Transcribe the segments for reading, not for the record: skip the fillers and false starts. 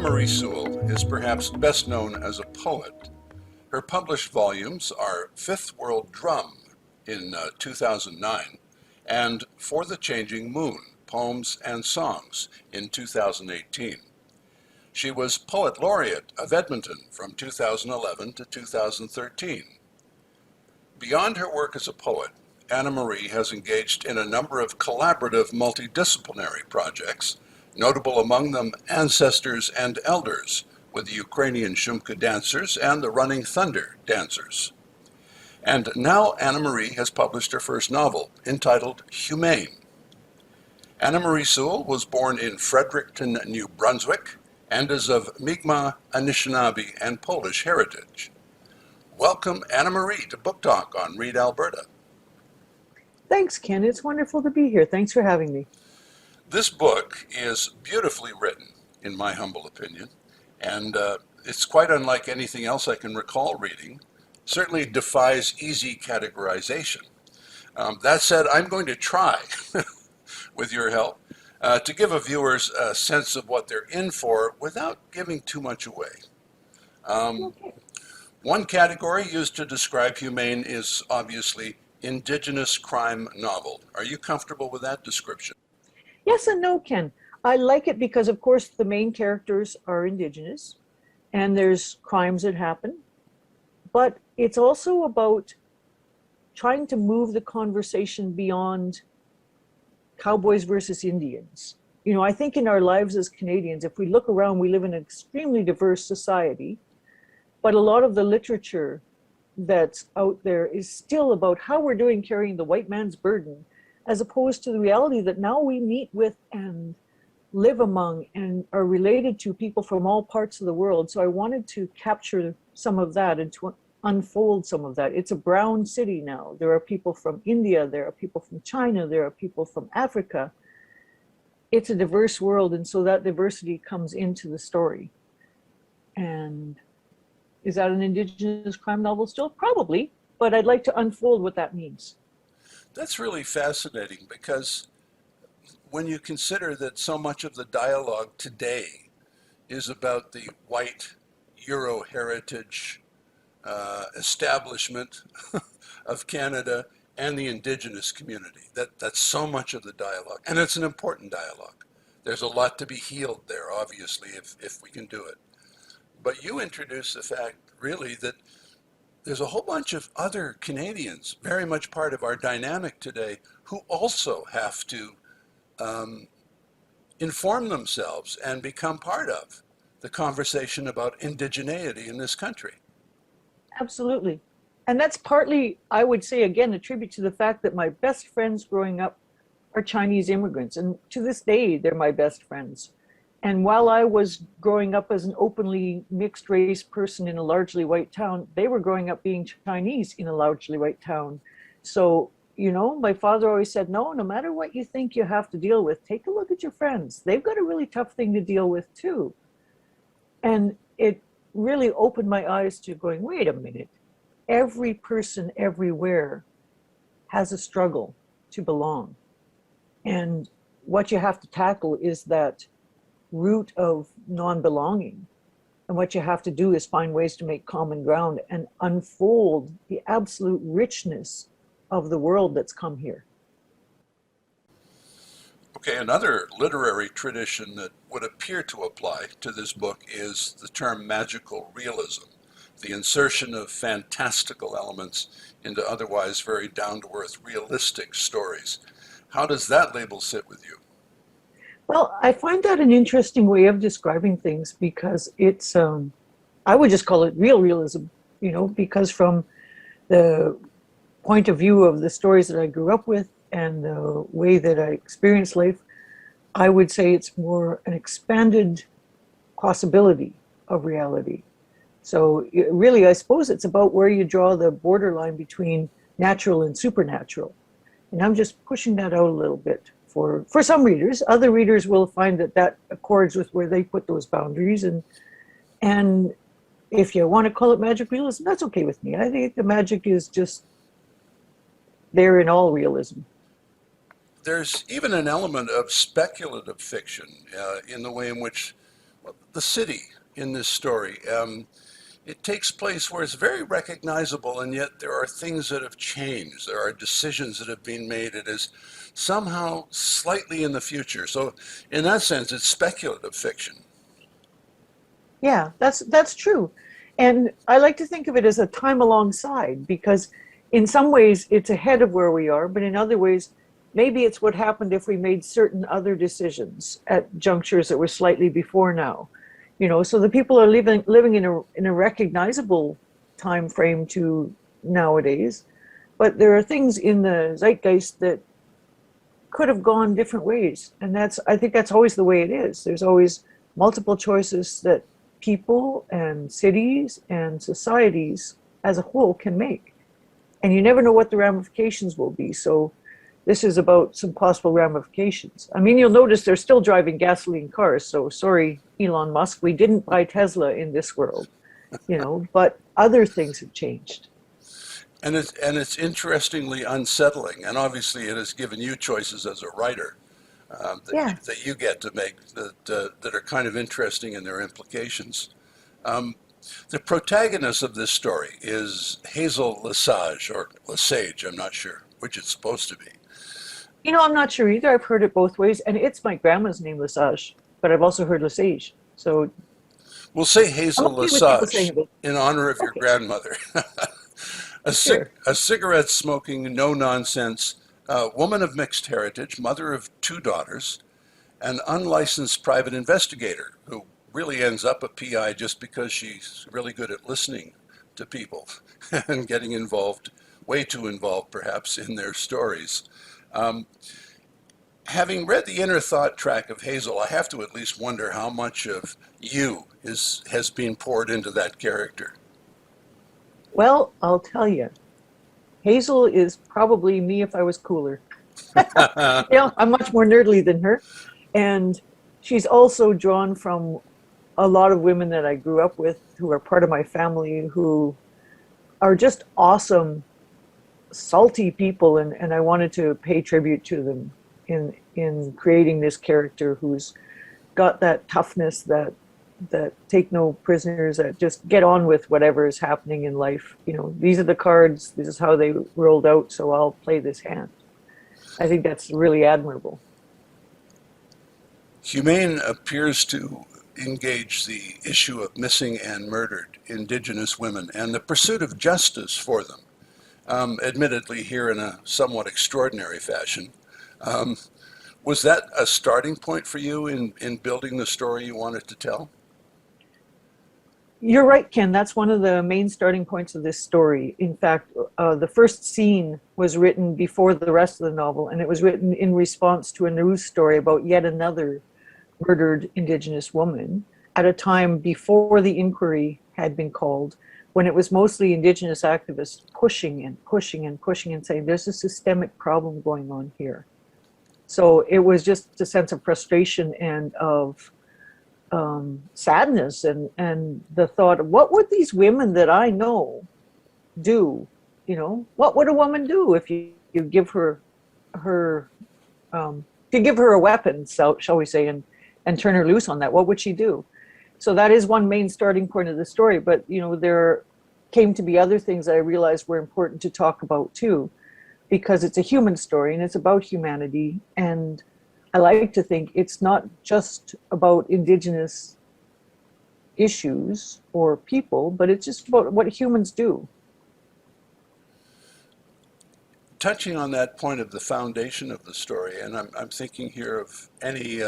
Marie Sewell is perhaps best known as a poet. Her published volumes are Fifth World Drum in 2009 and For the Changing Moon, Poems and Songs in 2018. She was Poet Laureate of Edmonton from 2011 to 2013. Beyond her work as a poet, Anna Marie has engaged in a number of collaborative multidisciplinary projects, notable among them Ancestors and Elders, with the Ukrainian Shumka dancers and the Running Thunder dancers. And now Anna Marie has published her first novel, entitled Humane. Anna Marie Sewell was born in Fredericton, New Brunswick, and is of Mi'kmaq, Anishinaabe, and Polish heritage. Welcome, Anna Marie, to Book Talk on Read Alberta. Thanks, Ken. It's wonderful to be here. Thanks for having me. This book is beautifully written, in my humble opinion, and it's quite unlike anything else I can recall reading. Certainly defies easy categorization. That said, I'm going to try, with your help, to give a viewers a sense of what they're in for without giving too much away. Okay. One category used to describe Humane is obviously Indigenous crime novel. Are you comfortable with that description? Yes and no, Ken. I like it because, of course, the main characters are Indigenous and there's crimes that happen. But it's also about trying to move the conversation beyond cowboys versus Indians. You know, I think in our lives as Canadians, if we look around, we live in an extremely diverse society, but a lot of the literature that's out there is still about how we're doing carrying the white man's burden, as opposed to the reality that now we meet with and live among and are related to people from all parts of the world. So I wanted to capture some of that and to unfold some of that. It's a brown city now. There are people from India, there are people from China, there are people from Africa. It's a diverse world, and so that diversity comes into the story. And is that an Indigenous crime novel still? Probably, but I'd like to unfold what that means. That's really fascinating because when you consider that so much of the dialogue today is about the white Euro heritage establishment of Canada and the Indigenous community, that's so much of the dialogue, and it's an important dialogue. There's a lot to be healed there, obviously, if we can do it. But you introduce the fact, really, that there's a whole bunch of other Canadians, very much part of our dynamic today, who also have to inform themselves and become part of the conversation about indigeneity in this country. Absolutely. And that's partly, I would say, again, a tribute to the fact that my best friends growing up are Chinese immigrants. And to this day, they're my best friends. And while I was growing up as an openly mixed race person in a largely white town, they were growing up being Chinese in a largely white town. So, you know, my father always said, no matter what you think you have to deal with, take a look at your friends. They've got a really tough thing to deal with too. And it really opened my eyes to going, wait a minute, every person everywhere has a struggle to belong. And what you have to tackle is that root of non-belonging. And what you have to do is find ways to make common ground and unfold the absolute richness of the world that's come here. Okay, another literary tradition that would appear to apply to this book is the term magical realism, the insertion of fantastical elements into otherwise very down-to-earth realistic stories. How does that label sit with you? Well, I find that an interesting way of describing things because it's, I would just call it real realism, you know, because from the point of view of the stories that I grew up with and the way that I experienced life, I would say it's more an expanded possibility of reality. So really, I suppose it's about where you draw the borderline between natural and supernatural. And I'm just pushing that out a little bit for some readers. Other readers will find that that accords with where they put those boundaries. And if you want to call it magic realism, that's okay with me. I think the magic is just there in all realism. There's even an element of speculative fiction in the way in which The city in this story, it takes place where it's very recognizable, and yet there are things that have changed. There are decisions that have been made. It is somehow slightly in the future. So, in that sense, it's speculative fiction. Yeah, that's true. And I like to think of it as a time alongside because in some ways it's ahead of where we are, but in other ways, maybe it's what happened if we made certain other decisions at junctures that were slightly before now. So the people are living in a recognizable time frame to nowadays, but there are things in the zeitgeist that could have gone different ways. And I think that's always the way it is. There's always multiple choices that people and cities and societies as a whole can make. And you never know what the ramifications will be. So this is about some possible ramifications. I mean, you'll notice they're still driving gasoline cars. So sorry, Elon Musk, we didn't buy Tesla in this world, but other things have changed. And it's interestingly unsettling. And obviously, it has given you choices as a writer Yeah. that you get to make that are kind of interesting in their implications. Um, the protagonist of this story is Hazel Lesage, or Lesage, I'm not sure which it's supposed to be. I'm not sure either. I've heard it both ways. And it's my grandma's name, Lesage, but I've also heard Lesage. So We'll say I'm Hazel okay with people saying Lesage it. in honor of your Okay, grandmother. sure. A cigarette smoking, no nonsense woman of mixed heritage, mother of two daughters, an unlicensed private investigator who really ends up a PI just because she's really good at listening to people and getting involved, way too involved perhaps, in their stories. Um, Having read the inner thought track of Hazel, I have to at least wonder how much of you has been poured into that character. Well, I'll tell you, Hazel is probably me if I was cooler. I'm much more nerdly than her. And she's also drawn from a lot of women that I grew up with who are part of my family who are just awesome, salty people. And I wanted to pay tribute to them in creating this character who's got that toughness, that take no prisoners, that just get on with whatever is happening in life. These are the cards, this is how they rolled out, so I'll play this hand. I think that's really admirable. Humane appears to engage the issue of missing and murdered Indigenous women and the pursuit of justice for them, admittedly here in a somewhat extraordinary fashion. Um, was that a starting point for you in building the story you wanted to tell? You're right, Ken. That's one of the main starting points of this story. In fact, the first scene was written before the rest of the novel, and it was written in response to a news story about yet another murdered Indigenous woman at a time before the inquiry had been called, when it was mostly Indigenous activists pushing and pushing and pushing and saying, there's a systemic problem going on here. So it was just a sense of frustration and of sadness and the thought of what would these women that I know do? What would a woman do if you give her if you give her a weapon, so shall we say, and turn her loose on that? What would she do? So that is one main starting point of the story. But there came to be other things that I realized were important to talk about too, because it's a human story and it's about humanity. And I like to think it's not just about Indigenous issues or people, but it's just about what humans do. Touching on that point of the foundation of the story, and I'm thinking here of any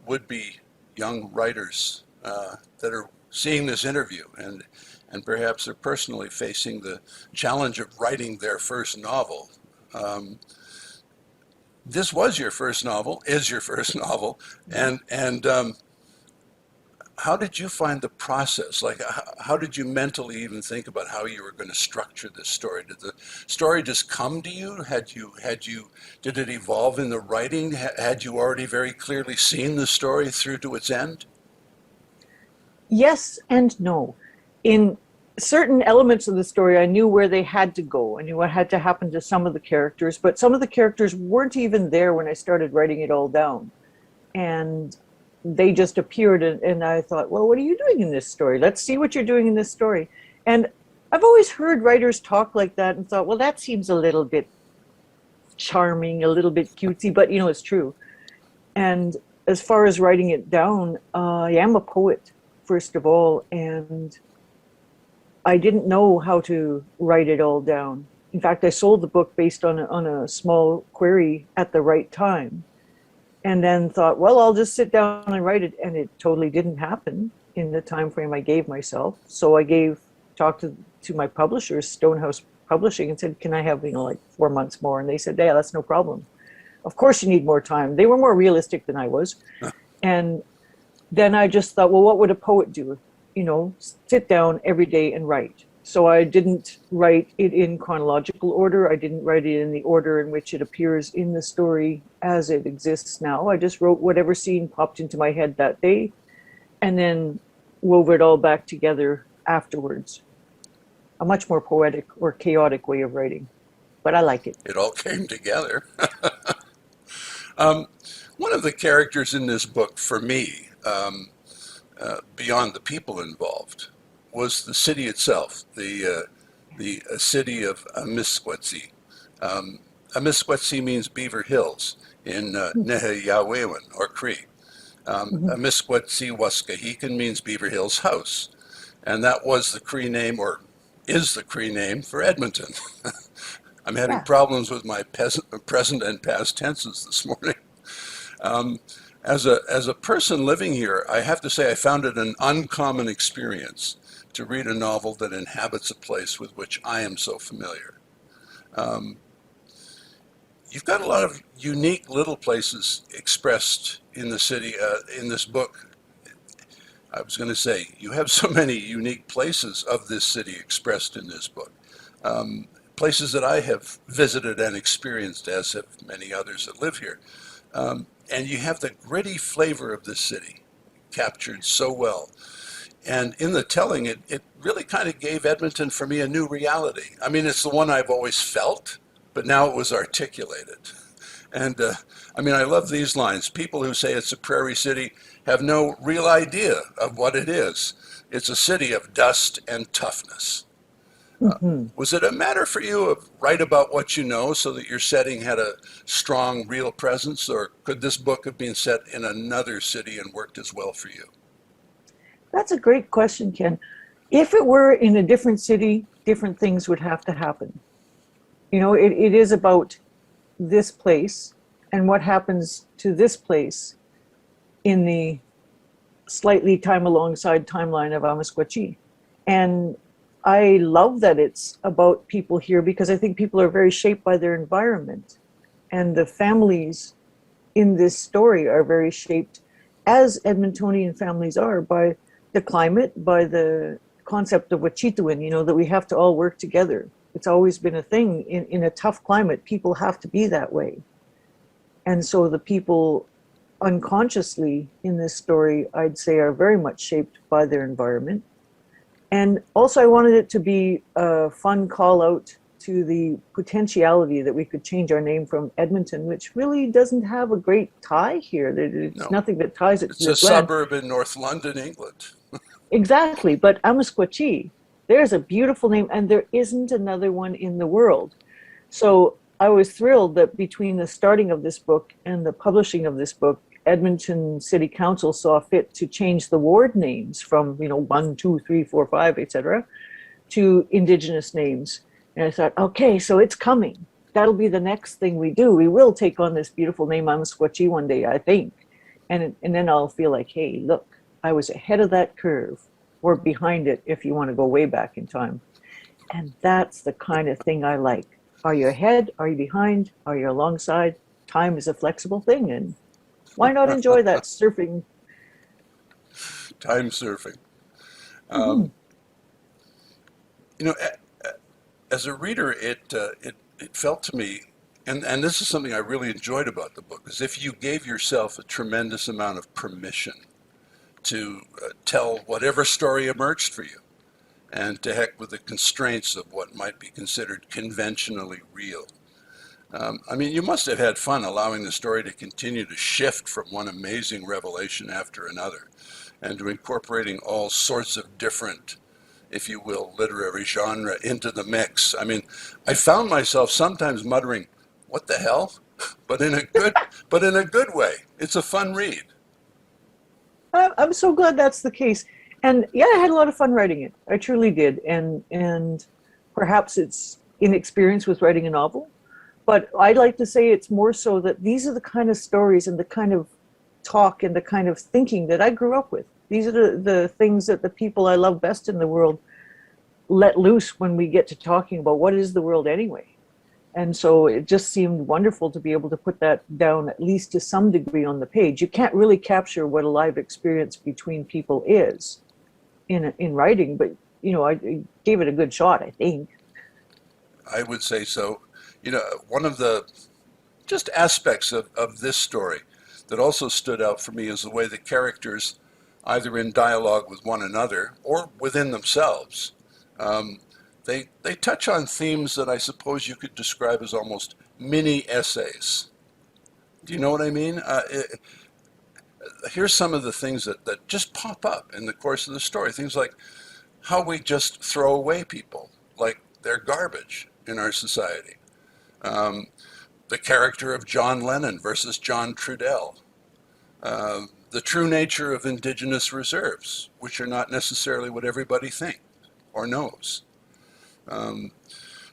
would-be young writers that are seeing this interview and perhaps are personally facing the challenge of writing their first novel. Um, this was your first novel, is your first novel, and how did you find the process? Like, how did you mentally even think about how you were going to structure this story? Did the story just come to you? Did it evolve in the writing? Had you already very clearly seen the story through to its end? Yes and no. In certain elements of the story, I knew where they had to go. I knew what had to happen to some of the characters, but some of the characters weren't even there when I started writing it all down. And they just appeared, and I thought, well, what are you doing in this story? Let's see what you're doing in this story. And I've always heard writers talk like that and thought, well, that seems a little bit charming, a little bit cutesy, but it's true. And as far as writing it down, I am a poet, first of all, and I didn't know how to write it all down. In fact, I sold the book based on a small query at the right time, and then thought, well, I'll just sit down and write it, and it totally didn't happen in the time frame I gave myself. So I talked to my publishers, Stonehouse Publishing, and said, can I have like 4 months more? And they said, yeah, that's no problem. Of course you need more time. They were more realistic than I was. And then I just thought, well, what would a poet do? Sit down every day and write. So I didn't write it in chronological order. I didn't write it in the order in which it appears in the story as it exists now. I just wrote whatever scene popped into my head that day and then wove it all back together afterwards. A much more poetic or chaotic way of writing, but I like it. It all came together. One of the characters in this book, for me, beyond the people involved, was the city itself, the city of Amiskwetsi. Amiskwetsi means Beaver Hills in Nehayawewan or Cree. Amiskwetsi Waskahikan means Beaver Hills House, and that was the Cree name, or is the Cree name, for Edmonton. I'm having problems with my present and past tenses this morning. As a person living here, I have to say I found it an uncommon experience to read a novel that inhabits a place with which I am so familiar. You've got a lot of unique little places expressed in the city, in this book. I was going to say, you have so many unique places of this city expressed in this book. Places that I have visited and experienced, as have many others that live here. And you have the gritty flavor of this city captured so well. And in the telling, it really kind of gave Edmonton for me a new reality. I mean, it's the one I've always felt, but now it was articulated. And I love these lines. People who say it's a prairie city have no real idea of what it is. It's a city of dust and toughness. Was it a matter for you of write about what you know so that your setting had a strong, real presence, or could this book have been set in another city and worked as well for you? That's a great question, Ken. If it were in a different city, different things would have to happen. It is about this place and what happens to this place in the slightly time alongside timeline of Amiskwetsi. And I love that it's about people here because I think people are very shaped by their environment. And the families in this story are very shaped, as Edmontonian families are, by the climate, by the concept of Wachituin, that we have to all work together. It's always been a thing. In a tough climate, people have to be that way. And so the people unconsciously in this story, I'd say, are very much shaped by their environment. And also I wanted it to be a fun call out to the potentiality that we could change our name from Edmonton, which really doesn't have a great tie here. There's nothing that ties it to this land. It's a suburb in North London, England. Exactly, but Amiskwetsi, there's a beautiful name, and there isn't another one in the world. So I was thrilled that between the starting of this book and the publishing of this book, Edmonton City Council saw fit to change the ward names from 1, 2, 3, 4, 5, etc., to Indigenous names. And I thought, okay, so it's coming. That'll be the next thing we do. We will take on this beautiful name Amiskwetsi one day, I think. And then I'll feel like, hey, look, I was ahead of that curve, or behind it if you want to go way back in time. And that's the kind of thing I like. Are you ahead? Are you behind? Are you alongside? Time is a flexible thing, and why not enjoy that surfing? Time surfing. As a reader, it felt to me, and this is something I really enjoyed about the book, is if you gave yourself a tremendous amount of permission to tell whatever story emerged for you, and to heck with the constraints of what might be considered conventionally real. I mean, you must have had fun allowing the story to continue to shift from one amazing revelation after another and to incorporating all sorts of different, if you will, literary genre into the mix. I mean, I found myself sometimes muttering, "What the hell?" but in a good, but in a good way. It's a fun read. I'm so glad that's the case. And yeah, I had a lot of fun writing it. I truly did. And perhaps it's inexperience with writing a novel, but I'd like to say it's more so that these are the kind of stories and the kind of talk and the kind of thinking that I grew up with. These are the things that the people I love best in the world let loose when we get to talking about what is the world anyway. And so it just seemed wonderful to be able to put that down, at least to some degree, on the page. You can't really capture what a live experience between people is in writing, but I gave it a good shot, I think. I would say so. One of the just aspects of this story that also stood out for me is the way the characters, either in dialogue with one another or within themselves, they touch on themes that I suppose you could describe as almost mini essays. Do you know what I mean? Here's some of the things that just pop up in the course of the story. Things like how we just throw away people like they're garbage in our society. The character of John Lennon versus John Trudell. The true nature of indigenous reserves, which are not necessarily what everybody thinks or knows.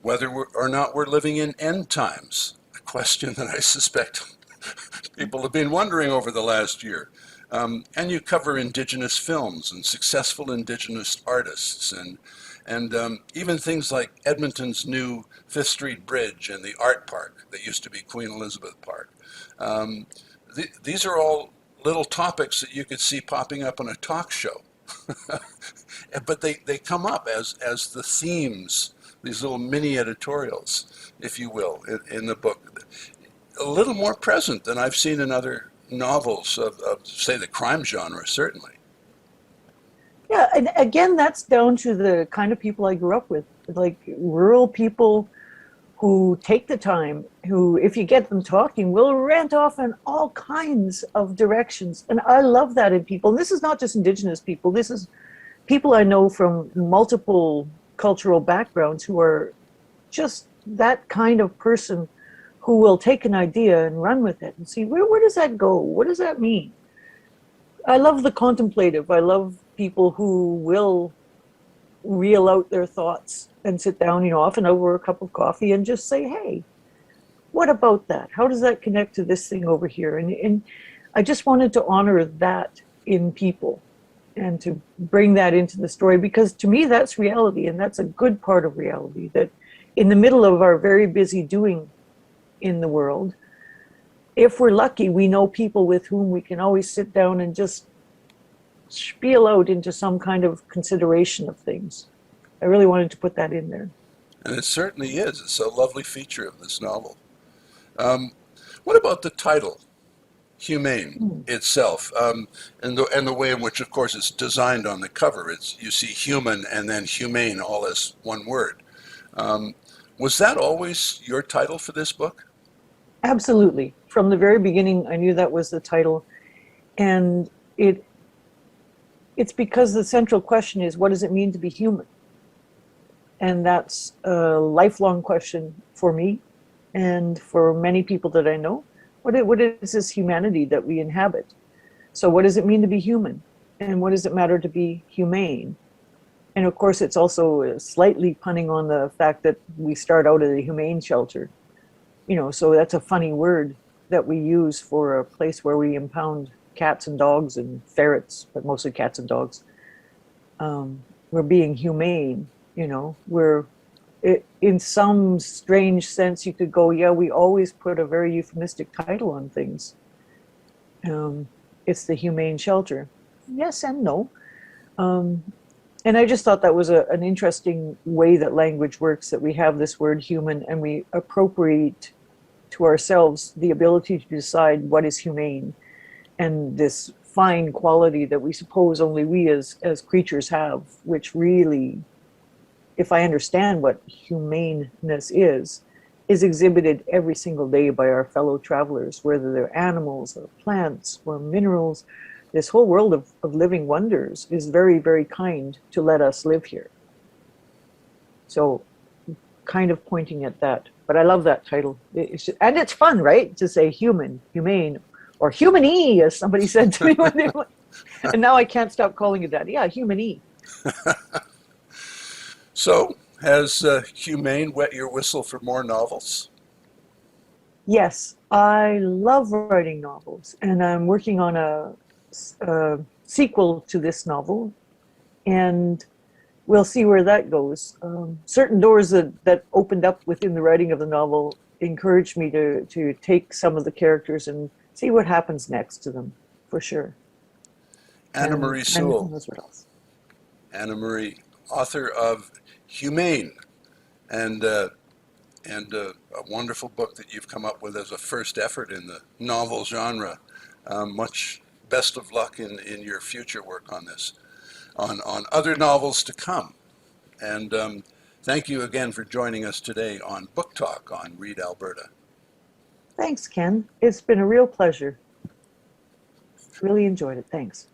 Whether or not we're living in end times, a question that I suspect people have been wondering over the last year. And you cover indigenous films and successful indigenous artists and even things like Edmonton's new Fifth Street Bridge and the art park that used to be Queen Elizabeth Park. These are all little topics that you could see popping up on a talk show. But they come up as the themes, these little mini editorials, if you will, in the book. A little more present than I've seen in other novels of say, the crime genre, certainly. Yeah, and again, that's down to the kind of people I grew up with, like rural people who take the time, who, if you get them talking, will rant off in all kinds of directions. And I love that in people. And this is not just Indigenous people. This is people I know from multiple cultural backgrounds who are just that kind of person who will take an idea and run with it and see, where does that go? What does that mean? I love the contemplative. I love people who will reel out their thoughts and sit down, often over a cup of coffee and just say, hey, what about that? How does that connect to this thing over here? And I just wanted to honor that in people and to bring that into the story, because to me, that's reality. And that's a good part of reality, that in the middle of our very busy doing in the world, if we're lucky, we know people with whom we can always sit down and just spiel out into some kind of consideration of things. I really wanted to put that in there. And it certainly is. It's a lovely feature of this novel. What about the title, Humane, itself, and the way in which, of course, it's designed on the cover? You see human and then humane all as one word. Was that always your title for this book? Absolutely. From the very beginning, I knew that was the title. And it's because the central question is, what does it mean to be human? And that's a lifelong question for me and for many people that I know. What is this humanity that we inhabit? So what does it mean to be human? And what does it matter to be humane? And of course, it's also slightly punning on the fact that we start out at a humane shelter. So that's a funny word that we use for a place where we impound cats and dogs and ferrets, but mostly cats and dogs. We're being humane, in some strange sense, you could go, yeah, we always put a very euphemistic title on things. It's the humane shelter. Yes and no. And I just thought that was an interesting way that language works, that we have this word human and we appropriate to ourselves the ability to decide what is humane, and this fine quality that we suppose only we as creatures have, which really, if I understand what humaneness is, is exhibited every single day by our fellow travelers, whether they're animals or plants or minerals. This whole world of living wonders is very, very kind to let us live here. So kind of pointing at that. But I love that title. And it's fun, right? To say human, humane, or human-y, as somebody said to me when they went. And now I can't stop calling it that. Yeah, human-y. So, has Humane wet your whistle for more novels? Yes, I love writing novels, and I'm working on a sequel to this novel, and we'll see where that goes. Certain doors that opened up within the writing of the novel encouraged me to take some of the characters and see what happens next to them, for sure. Anna Marie Sewell. Who knows what else? Anna Marie, author of Humane, and a wonderful book that you've come up with as a first effort in the novel genre. Much best of luck in your future work on this, on other novels to come. And thank you again for joining us today on Book Talk on Read Alberta. Thanks, Ken. It's been a real pleasure. Really enjoyed it. Thanks.